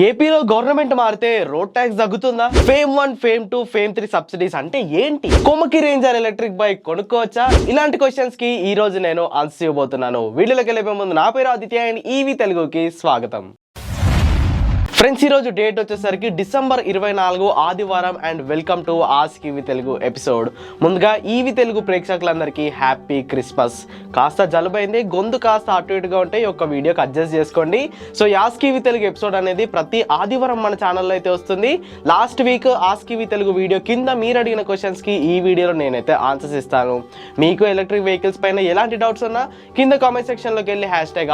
ఏపీలో గవర్నమెంట్ మారితే road tax తగ్గుతుందా? ఫేమ్ 1, ఫేమ్ 2, ఫేమ్ 3 సబ్సిడీస్ అంటే ఏంటి? కొమ్మకి రేంజర్ ఎలక్ట్రిక్ బైక్ కొనుక్కోవచ్చా? ఇలాంటి క్వశ్చన్స్ కి ఈ రోజు నేను ఆన్సర్ ఇవ్వబోతున్నాను. వీడియోలోకి వెళ్ళే ముందు నా పేరు ఆదిత్య అండ్ ఈవీ తెలుగుకి స్వాగతం. ఫ్రెండ్స్, ఈరోజు డేట్ వచ్చేసరికి డిసెంబర్ 24 ఆదివారం and welcome to ask EV Telugu episode. ముందుగా ఈవీ తెలుగు ప్రేక్షకులందరికీ హ్యాపీ క్రిస్మస్. కాస్త జలుబైంది, గొంతు కాస్త అటు ఇటుగా ఉంటే ఈ యొక్క వీడియోకి అడ్జస్ట్ చేసుకోండి. So ask EV Telugu episode అనేది ప్రతి ఆదివారం మన ఛానల్లో అయితే వస్తుంది. Last week ask EV Telugu video కింద మీరు అడిగిన క్వశ్చన్స్కి ఈ వీడియోలో నేనైతే ఆన్సర్స్ ఇస్తాను. మీకు ఎలక్ట్రిక్ వెహికల్స్ పైన ఎలాంటి డౌట్స్ ఉన్నా కింద కామెంట్ సెక్షన్లోకి వెళ్ళి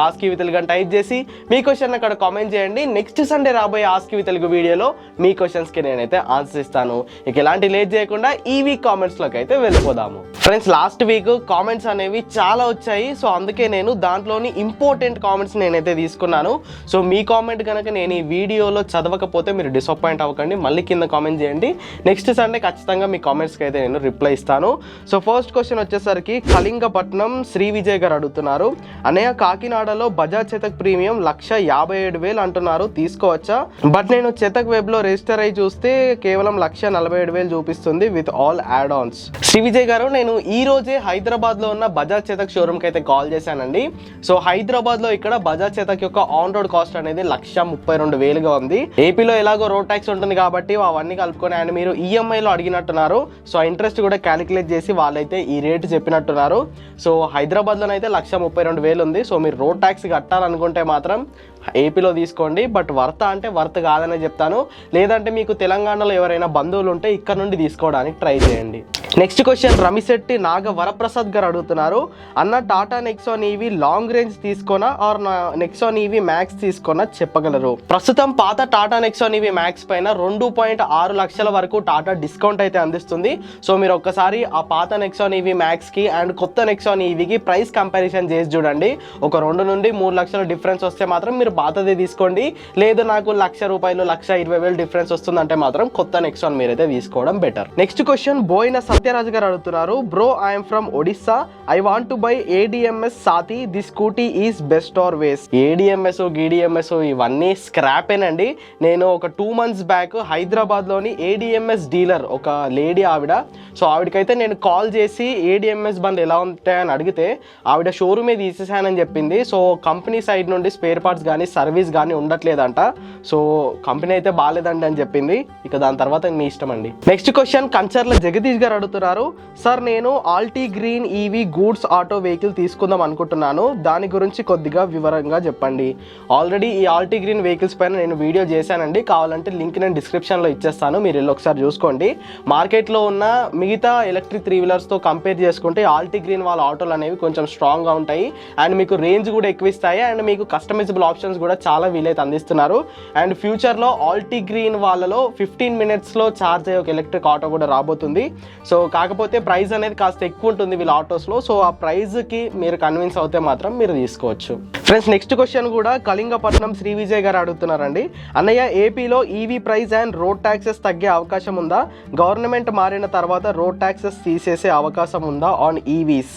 #ఆస్క్ ఈవీ తెలుగు అని టైప్ చేసి మీ క్వశ్చన్ అక్కడ కామెంట్ చేయండి. నెక్స్ట్ సండే రాబోయే ఆస్క్ ఈవీ తెలుగు వీడియోలో మీ క్వశ్చన్స్ కి నేనైతే ఆన్సర్ ఇస్తాను. ఇక ఎలాంటి లేట్ చేయకుండా ఈ వీక్ కామెంట్స్ లోకి అయితే వెళ్ళిపోదాము. ఫ్రెండ్స్, లాస్ట్ వీక్ కామెంట్స్ అనేవి చాలా వచ్చాయి. సో అందుకే నేను దాంట్లోని ఇంపార్టెంట్ కామెంట్స్ నేనైతే తీసుకున్నాను. సో మీ కామెంట్ కనుక నేను ఈ వీడియోలో చదవకపోతే మీరు డిసప్పాయింట్ అవ్వకండి, మళ్ళీ కింద కామెంట్ చేయండి. నెక్స్ట్ సండే ఖచ్చితంగా మీ కామెంట్స్కి అయితే నేను రిప్లై ఇస్తాను. సో ఫస్ట్ క్వశ్చన్ వచ్చేసరికి కళింగపట్నం శ్రీ విజయ్ గారు అడుగుతున్నారు. అన్నయ్య, కాకినాడలో బజాజ్ చేతక్ ప్రీమియం 1,57,000 అంటున్నారు, తీసుకోవచ్చా? బట్ నేను చేతక్ వెబ్ లో రిజిస్టర్ అయ్యి చూస్తే కేవలం 1,47,000 చూపిస్తుంది with all add ons. Shri Vijay గారు, నేను ఈ రోజే హైదరాబాద్ లో ఉన్న బజాజ్ చేతక్ షోరూమ్ కి అయితే కాల్ చేశానండి. సో హైదరాబాద్ లో ఇక్కడ బజాజ్ చేతక్ యొక్క ఆన్ రోడ్ కాస్ట్ అనేది 1,32,000 ఉంది. ఏపీలో ఎలాగో రోడ్ ట్యాక్స్ ఉంటుంది కాబట్టి అవన్నీ కలుపుకొని అండ్ మీరు ఈఎంఐ లో అడిగినట్టున్నారు. సో ఇంట్రెస్ట్ కూడా క్యాలిక్యులేట్ చేసి వాళ్ళైతే ఈ రేట్ చెప్పినట్టున్నారు. సో హైదరాబాద్ లోనైతే 1,32,000 ఉంది. సో మీరు రోడ్ ట్యాక్స్ కట్టాలనుకుంటే మాత్రం ఏపీలో తీసుకోండి. బట్ వర్త్ అంటే వర్త్ కాదనే చెప్తాను. లేదంటే మీకు తెలంగాణలో ఎవరైనా బంధువులు ఉంటే ఇక్కడ నుండి తీసుకోవడానికి ట్రై చేయండి. నెక్స్ట్ క్వశ్చన్ రమిశెట్టి నాగ వరప్రసాద్ గారు అడుగుతున్నారు. అన్న, Tata Nexon EV long range తీసుకోనా ఆర్ నెక్సాన్ ఈవీ మ్యాక్స్ తీసుకోనా చెప్పగలరు? ప్రస్తుతం పాత టాటా నెక్సాన్ ఈవీ మ్యాక్స్ పైన 2.6 లక్షల వరకు టాటా డిస్కౌంట్ అయితే అందిస్తుంది. సో మీరు ఒక్కసారి ఆ పాత నెక్సాన్ ఈవీ మ్యాక్స్ కి అండ్ కొత్త నెక్సాన్ ఈవీకి ప్రైస్ కంపారిజన్ చేసి చూడండి. ఒక 2 నుండి 3 లక్షల డిఫరెన్స్ వస్తే మాత్రం మీరు పాతదే తీసుకోండి. లేదు నాకు ₹1,00,000 1,20,000 డిఫరెన్స్ వస్తుందంటే మాత్రం కొత్త నెక్సాన్ మీరైతే తీసుకోవడం better. Next question Boina Satyaraj గారు అడుగుతున్నారు. Bro, I'm from Odisha. I want to buy ADMS సాతి. The scooty is best or waste? ADMS GDMS ఇవన్నీ స్క్రాపేనండి. నేను ఒక 2 months బ్యాక్ హైదరాబాద్ లోని ADMS డీలర్ ఒక లేడీ ఆవిడ. సో ఆవిడకైతే నేను కాల్ చేసి ADMS బండ్లు ఎలా ఉంటాయని అడిగితే ఆవిడ షోరూమే తీసేసానని చెప్పింది. సో కంపెనీ సైడ్ నుండి స్పేర్ పార్ట్స్ కానీ సర్వీస్ కానీ ఉండట్లేదంట. సో కంపెనీ అయితే బాగాలేదండి అని చెప్పింది. ఇక దాని తర్వాత మీ ఇష్టం అండి. నెక్స్ట్ క్వశ్చన్ కంచర్ల జగదీష్ గారు అడుగుతున్నారు. సార్, నేను Altigreen EV goods auto vehicle తీసుకుందాం అనుకుంటున్నాను. దాని గురించి కొద్దిగా వివరంగా చెప్పండి. ఆల్రెడీ ఈ ఆల్టీ గ్రీన్ వెహికల్స్ పైన నేను వీడియో చేశానండి. కావాలంటే లింక్ నేను డిస్క్రిప్షన్లో ఇచ్చేస్తాను, మీరు వెళ్ళి ఒకసారి చూసుకోండి. మార్కెట్లో ఉన్న మిగతా ఎలక్ట్రిక్ 3 వీలర్స్తో కంపేర్ చేసుకుంటే ఆల్టీ గ్రీన్ వాళ్ళ ఆటోలు అనేవి కొంచెం స్ట్రాంగ్గా ఉంటాయి అండ్ మీకు రేంజ్ కూడా ఎక్కువ ఇస్తాయి అండ్ మీకు కస్టమైజబుల్ ఆప్షన్స్ కూడా చాలా వీలైతే అందిస్తున్నారు. అండ్ ఫ్యూచర్లో ఆల్టీ గ్రీన్ వాళ్ళలో 15 minutesలో ఛార్జ్ అయ్యే ఒక ఎలక్ట్రిక్ ఆటో కూడా రాబోతుంది. సో కాకపోతే ప్రైస్ అనేది కాస్త ఎక్కువ ఉంటుంది వీళ్ళ ఆటోస్లో. సో ఆ ప్రైస్కి మీరు కన్విన్స్ అవుతే మాత్రం మీరు తీసుకోవచ్చు. ఫ్రెండ్స్, నెక్స్ట్ క్వశ్చన్ కూడా కళింగపట్నం శ్రీ విజయ్ గారు అడుగుతున్నారండి. అన్నయ్య, ఏపీలో EV price and road taxes తగ్గే అవకాశం ఉందా? గవర్నమెంట్ మారిన తర్వాత రోడ్ ట్యాక్సెస్ తీసేసే అవకాశం ఉందా ఆన్ ఈవీస్?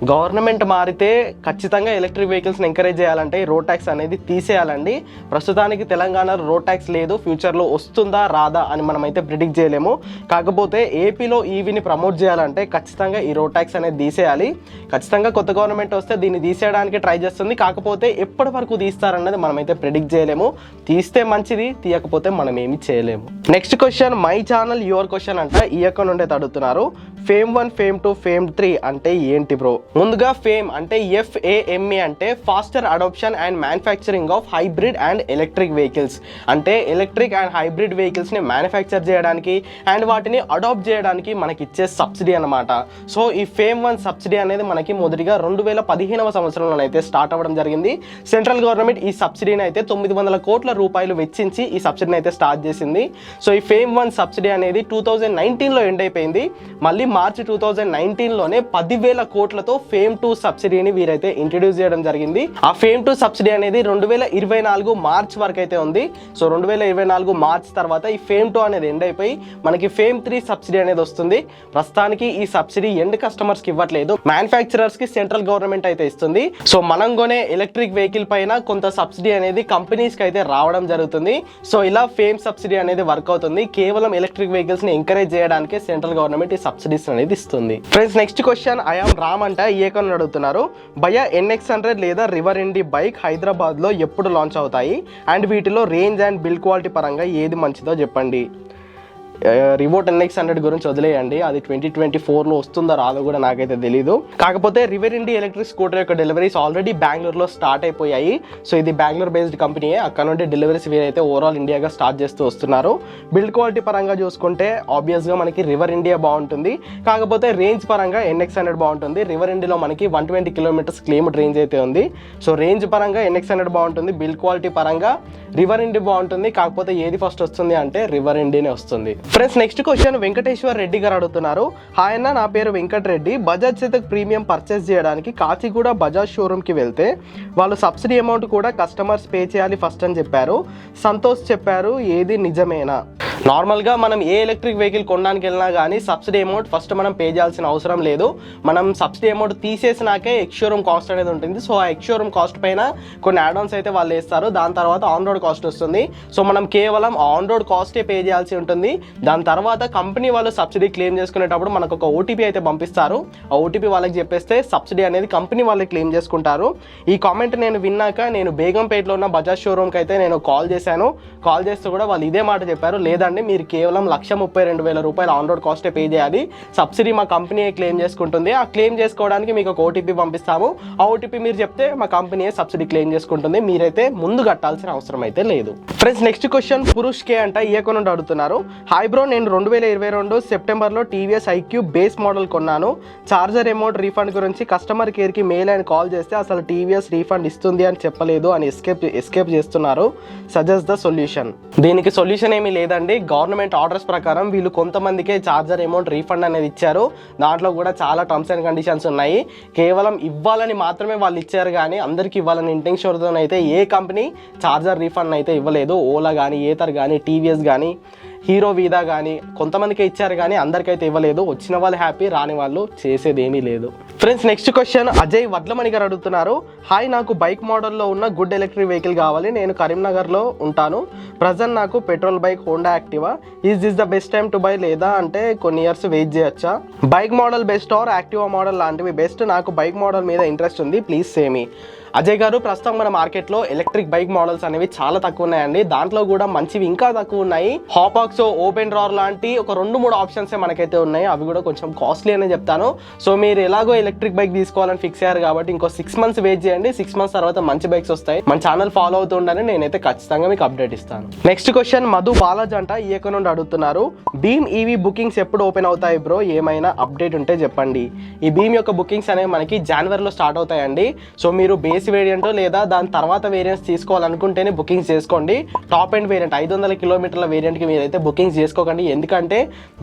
గవర్నమెంట్ మారితే ఖచ్చితంగా ఎలక్ట్రిక్ వెహికల్స్ని ఎంకరేజ్ చేయాలంటే రోడ్ ట్యాక్స్ అనేది తీసేయాలండి. ప్రస్తుతానికి తెలంగాణలో రోడ్ ట్యాక్స్ లేదు. ఫ్యూచర్లో వస్తుందా రాదా అని మనం అయితే ప్రిడిక్ట్ చేయలేము. కాకపోతే ఏపీలో ఈవీని ప్రమోట్ చేయాలంటే ఖచ్చితంగా ఈ రోడ్ ట్యాక్స్ అనేది తీసేయాలి. ఖచ్చితంగా కొత్త గవర్నమెంట్ వస్తే దీన్ని తీసేయడానికి ట్రై చేస్తుంది. కాకపోతే ఎప్పటి వరకు తీస్తారన్నది మనం అయితే ప్రిడిక్ట్ చేయలేము. తీస్తే మంచిది, తీయకపోతే మనం ఏమి చేయలేము. Next question my channel your question అంట. ఈ యొక్క నుండి అడుగుతున్నారు. ఫేమ్ 1, ఫేమ్ 2, ఫేమ్ 3 అంటే ఏంటి బ్రో? ముందుగా ఫేమ్ అంటే FAME అంటే faster adoption and manufacturing of hybrid and electric vehicles. అంటే ఎలక్ట్రిక్ అండ్ హైబ్రిడ్ వెహికల్స్ని మ్యానుఫ్యాక్చర్ చేయడానికి అండ్ వాటిని అడాప్ట్ చేయడానికి మనకి ఇచ్చే సబ్సిడీ అనమాట. సో ఈ ఫేమ్ 1 సబ్సిడీ అనేది మనకి మొదటిగా 2015వ సంవత్సరంలో అయితే స్టార్ట్ అవ్వడం జరిగింది. సెంట్రల్ గవర్నమెంట్ ఈ సబ్సిడీని అయితే 900 కోట్ల రూపాయలు వెచ్చించి ఈ సబ్సిడీని అయితే స్టార్ట్ చేసింది. సో ఈ ఫేమ్ 1 సబ్సిడీ అనేది 2019లో ఎండ్ అయిపోయింది. మళ్ళీ మార్చి 2019లోనే 10,000 కోట్లతో ఫేమ్ 2 సబ్సిడీని వీరైతే ఇంట్రడ్యూస్ చేయడం జరిగింది. ఆ ఫేమ్ 2 సబ్సిడీ అనేది 2024 మార్చ్ వరకు అయితే ఉంది. సో 2024 మార్చ్ తర్వాత ఈ ఫేమ్ 2 అనేది ఎండ్ అయిపోయి మనకి ఫేమ్ 3 సబ్సిడీ అనేది వస్తుంది. ప్రస్తుతానికి ఈ సబ్సిడీ ఎండ్ కస్టమర్స్ కి ఇవ్వట్లేదు, మ్యానుఫ్యాక్చరర్స్ కి సెంట్రల్ గవర్నమెంట్ అయితే ఇస్తుంది. సో మనం కొనే ఎలక్ట్రిక్ వెహికల్ పైన కొంత సబ్సిడీ అనేది కంపెనీస్ కి అయితే రావడం జరుగుతుంది. సో ఇలా ఫేమ్ సబ్సిడీ అనేది వర్క్ అవుతుంది. కేవలం ఎలక్ట్రిక్ వెహికల్స్ ని ఎంకరేజ్ చేయడానికి సెంట్రల్ గవర్నమెంట్ ఈ సబ్సిడీస్ అనేది ఇస్తుంది. Friends, next question I'm Ram అంట ఏకన్ అడుగుతున్నారు. భయ్యా NX100 లేదా రివర్ ఇండి బైక్ హైదరాబాద్ లో ఎప్పుడు లాంచ్ అవుతాయి అండ్ వీటిలో రేంజ్ అండ్ బిల్డ్ క్వాలిటీ పరంగా ఏది మంచిదో చెప్పండి. రివోట్ NX100 గురించి వదిలేయండి, అది 2024లో వస్తుందో రాదో కూడా నాకైతే తెలీదు. కాకపోతే రివర్ ఇండి ఎలక్ట్రిక్ స్కూటర్ యొక్క డెలివరీస్ ఆల్రెడీ బెంగళూరులో స్టార్ట్ అయిపోయాయి. సో ఇది బెంగళూరు బేస్డ్ కంపెనీయే, అక్కడ నుండి డెలివరీస్ వీరైతే ఓవరాల్ ఇండియాగా స్టార్ట్ చేస్తూ వస్తున్నారు. బిల్డ్ క్వాలిటీ పరంగా చూసుకుంటే ఆబ్వియస్గా మనకి రివర్ ఇండియా బాగుంటుంది. కాకపోతే రేంజ్ పరంగా NX100 బాగుంటుంది. రివర్ ఇండియాలో మనకి 120 కిలోమీటర్స్ క్లెయిమ్డ్ రేంజ్ అయితే ఉంది. సో రేంజ్ పరంగా NX100 బాగుంటుంది, బిల్డ్ క్వాలిటీ పరంగా రివర్ ఇండి బాగుంటుంది. కాకపోతే ఏది ఫస్ట్ వస్తుంది అంటే రివర్ ఇండినే వస్తుంది. Friends, next question Venkateshwar Reddy గారు అడుగుతున్నారు. హాయ్ అన్న, నా పేరు వెంకట్ రెడ్డి. బజాజ్ చేతక్ ప్రీమియం పర్చేస్ చేయడానికి కాచిగూడ బజాజ్ షోరూమ్కి వెళ్తే వాళ్ళు సబ్సిడీ అమౌంట్ కూడా కస్టమర్స్ పే చేయాలి ఫస్ట్ అని చెప్పారు. సంతోష్ చెప్పారు, ఏది నిజమేనా? నార్మల్గా మనం ఏ ఎలక్ట్రిక్ వెహికల్ కొనడానికి వెళ్ళినా కానీ సబ్సిడీ అమౌంట్ ఫస్ట్ మనం పే చేయాల్సిన అవసరం లేదు. మనం సబ్సిడీ అమౌంట్ తీసేసినాకే ఎక్స్-షోరూమ్ కాస్ట్ అనేది ఉంటుంది. సో ఆ ఎక్స్-షోరూమ్ కాస్ట్ పైన కొన్ని యాడ్-ఆన్స్ అయితే వాళ్ళు వేస్తారు. దాని తర్వాత ఆన్ రోడ్ కాస్ట్ వస్తుంది. సో మనం కేవలం ఆన్ రోడ్ కాస్టే పే చేయాల్సి ఉంటుంది. దాని తర్వాత కంపెనీ వాళ్ళు సబ్సిడీ క్లెయిమ్ చేసుకునేటప్పుడు మనకు ఒక ఓటీపీ అయితే పంపిస్తారు. ఆ ఓటీపీ వాళ్ళకి చెప్పేస్తే సబ్సిడీ అనేది కంపెనీ వాళ్ళకి క్లెయిమ్ చేసుకుంటారు. ఈ కామెంట్ నేను విన్నాక నేను బేగంపేటలో ఉన్న బజాజ్ షోరూమ్కి అయితే నేను కాల్ చేశాను. కాల్ చేస్తే కూడా వాళ్ళు ఇదే మాట చెప్పారు, లేదండి మీరు కేవలం 1,32,000 రూపాయలు ఆన్ రోడ్ కాస్టే పే చేయాలి, సబ్సిడీ మా కంపెనీ క్లెయిమ్ చేసుకుంటుంది. ఆ క్లెయిమ్ చేసుకోవడానికి మీకు ఒక ఓటీపీ పంపిస్తాము. ఆ ఓటీపీ మీరు చెప్తే మా కంపెనీ సబ్సిడీ క్లెయిమ్ చేసుకుంటుంది. మీరైతే ముందు కట్టాల్సిన అవసరం అయితే లేదు. ఫ్రెండ్స్, నెక్స్ట్ క్వశ్చన్ పురుష్ కే అంట ఈ అకౌంట్ నుండి అడుగుతున్నారు. హాయ్ బ్రో, నేను 2022 సెప్టెంబర్లో TVS IQ బేస్ మోడల్ కొన్నాను. చార్జర్ అమౌంట్ రీఫండ్ గురించి కస్టమర్ కేర్కి మెయిల్ అని కాల్ చేస్తే అసలు TVS రీఫండ్ ఇస్తుంది అని చెప్పలేదు అని ఎస్కేప్ చేస్తున్నారు. Suggest the solution. దీనికి సొల్యూషన్ ఏమీ లేదండి. గవర్నమెంట్ ఆర్డర్స్ ప్రకారం వీళ్ళు కొంతమందికే చార్జర్ అమౌంట్ రీఫండ్ అనేది ఇచ్చారు. దాంట్లో కూడా చాలా టర్మ్స్ అండ్ కండిషన్స్ ఉన్నాయి. కేవలం ఇవ్వాలని మాత్రమే వాళ్ళు ఇచ్చారు కానీ అందరికి ఇవ్వాలని ఇంటెన్షన్తో అయితే ఏ కంపెనీ చార్జర్ రీఫండ్ అయితే ఇవ్వలేదు. ఓలా కానీ, ఏతర్ కానీ, TVS కానీ, హీరో వీదా కానీ కొంతమందికి ఇచ్చారు కానీ అందరికైతే ఇవ్వలేదు. వచ్చిన వాళ్ళు హ్యాపీ, రాని వాళ్ళు చేసేది ఏమీ లేదు. Friends, next question Ajay Vadlamani గారు అడుగుతున్నారు. హాయ్, నాకు బైక్ మోడల్లో ఉన్న గుడ్ ఎలక్ట్రిక్ వెహికల్ కావాలి. నేను కరీంనగర్లో ఉంటాను. ప్రజెంట్ నాకు petrol bike Honda Activa. Is this the best time to buy, లేదా అంటే కొన్ని ఇయర్స్ వెయిట్ చేయొచ్చా? Bike model best or Activa model లాంటివి బెస్ట్? నాకు బైక్ మోడల్ మీద ఇంట్రెస్ట్ ఉంది, ప్లీజ్ సేమీ. అజయ్ గారు, ప్రస్తుతం మన మార్కెట్లో ఎలక్ట్రిక్ బైక్ మోడల్స్ అనేవి చాలా తక్కువ ఉన్నాయండి. దాంట్లో కూడా మంచివి ఇంకా తక్కువ ఉన్నాయి. హాపాక్స్, ఓపెన్ డ్రార్ లాంటి ఒక 2-3 ఆప్షన్స్ మనకైతే ఉన్నాయి. అవి కూడా కొంచెం కాస్ట్లీ అనే చెప్తాను. సో మీరు ఎలాగో ఎలక్ట్రిక్ బైక్ తీసుకోవాలని ఫిక్స్ అయ్యారు కాబట్టి ఇంకో 6 మంత్స్ వెయిట్ చేయండి. 6 మంత్స్ తర్వాత మంచి బైక్స్ వస్తాయి. మన ఛానల్ ఫాలో అవుతూ ఉండాలని నేనైతే ఖచ్చితంగా మీకు అప్డేట్ ఇస్తాను. నెక్స్ట్ క్వశ్చన్ మధు బాలాజ్ అంట ఈ అకౌంట్ నుండి అడుగుతున్నారు. భీమ్ ఈవీ బుకింగ్స్ ఎప్పుడు ఓపెన్ అవుతాయి బ్రో? ఏమైనా అప్డేట్ ఉంటే చెప్పండి. ఈ భీమ్ యొక్క బుకింగ్స్ అనేవి మనకి జనవరిలో స్టార్ట్ అవుతాయండి. సో మీరు బేస్ వేరియంట్ లేదా దాని తర్వాత వేరియంట్స్ తీసుకోవాలనుకుంటేనే బుకింగ్స్ చేసుకోండి. టాప్ ఎండ్ వేరియంట్ 500 కిలోమీటర్ల వేరియంట్కి మీరైతే బుకింగ్స్ చేసుకోకండి. ఎందుకంటే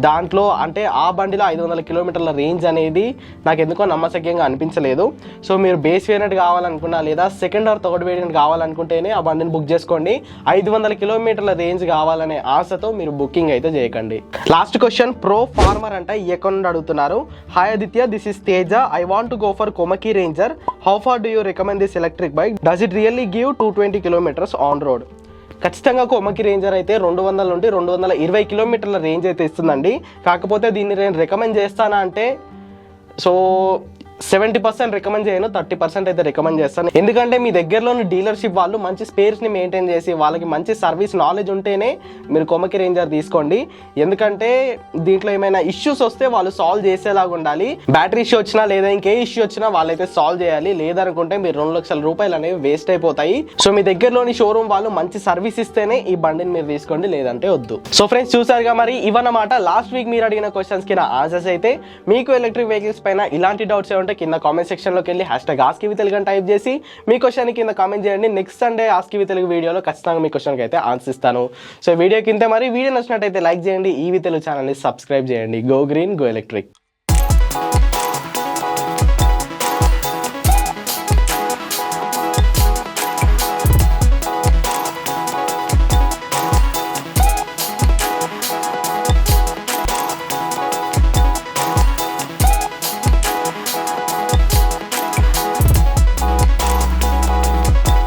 దాంట్లో అంటే ఆ బండిలో 500 కిలోమీటర్ల రేంజ్ అనేది నాకు ఎందుకో నమ్మశక్యంగా అనిపించలేదు. సో మీరు బేస్ వేరియంట్ కావాలనుకున్నా లేదా సెకండ్ ఆర్ థర్డ్ వేరియంట్ కావాలనుకుంటేనే ఆ బండిని బుక్ చేసుకోండి. 500 కిలోమీటర్ల రేంజ్ కావాలనే ఆశతో మీరు బుకింగ్ అయితే చేయకండి. లాస్ట్ క్వశ్చన్ ప్రో ఫార్మర్ అంట ఈ అకౌంట్ అడుగుతున్నారు. Hi Aditya, this is Teja. I want to go for Komaki Ranger. How far do you recommend this electric bike? Does it really give 220 kilometres on road? ఖచ్చితంగా Komaki ranger అయితే 200 నుండి 220 కిలోమీటర్ల range అయితే ఇస్తుందండి. కాకపోతే దీన్ని నేను రికమెండ్ చేస్తానా అంటే 70% రికమెండ్ చేయను, 30% అయితే రికమెండ్ చేస్తాను. ఎందుకంటే మీ దగ్గరలోని డీలర్షిప్ వాళ్ళు మంచి స్పేర్స్ని మెయింటైన్ చేసి వాళ్ళకి మంచి సర్వీస్ నాలెడ్జ్ ఉంటేనే మీరు కొమకి రేంజర్ తీసుకోండి. ఎందుకంటే దీంట్లో ఏమైనా ఇష్యూస్ వస్తే వాళ్ళు సాల్వ్ చేసేలాగా ఉండాలి. బ్యాటరీ ఇష్యూ వచ్చినా లేదా ఇంకే ఇష్యూ వచ్చినా వాళ్ళైతే సాల్వ్ చేయాలి. లేదనుకుంటే మీరు 2 లక్షల రూపాయలు అనేవి వేస్ట్ అయిపోతాయి. సో మీ దగ్గరలోని షోరూమ్ వాళ్ళు మంచి సర్వీస్ ఇస్తేనే ఈ బండిని మీరు తీసుకోండి, లేదంటే వద్దు. సో ఫ్రెండ్స్, చూసారుగా మరి ఇవన్నమాట లాస్ట్ వీక్ మీరు అడిగిన క్వశ్చన్స్ కి నా ఆన్సర్స్ అయితే. మీకు ఎలక్ట్రిక్ వెహికల్స్ పైన ఇలాంటి డౌట్స్ కింద కామెంట్ సెక్షన్ లోకి వెళ్ళి #AskEVTelugu టైప్ చేసి మీ క్వశ్చన్ కింద కామెంట్ చేయండి. నెక్స్ట్ సండే AskEVTelugu వీడియోలో ఖచ్చితంగా మీ క్వశ్చన్కి అయితే ఆన్సర్ ఇస్తాను. సో వీడియో కింద మరి వీడియో నచ్చినట్టయితే లైక్ చేయండి. EV Telugu ఛానల్ని సబ్స్క్రైబ్ చేయండి. Go green, go electric.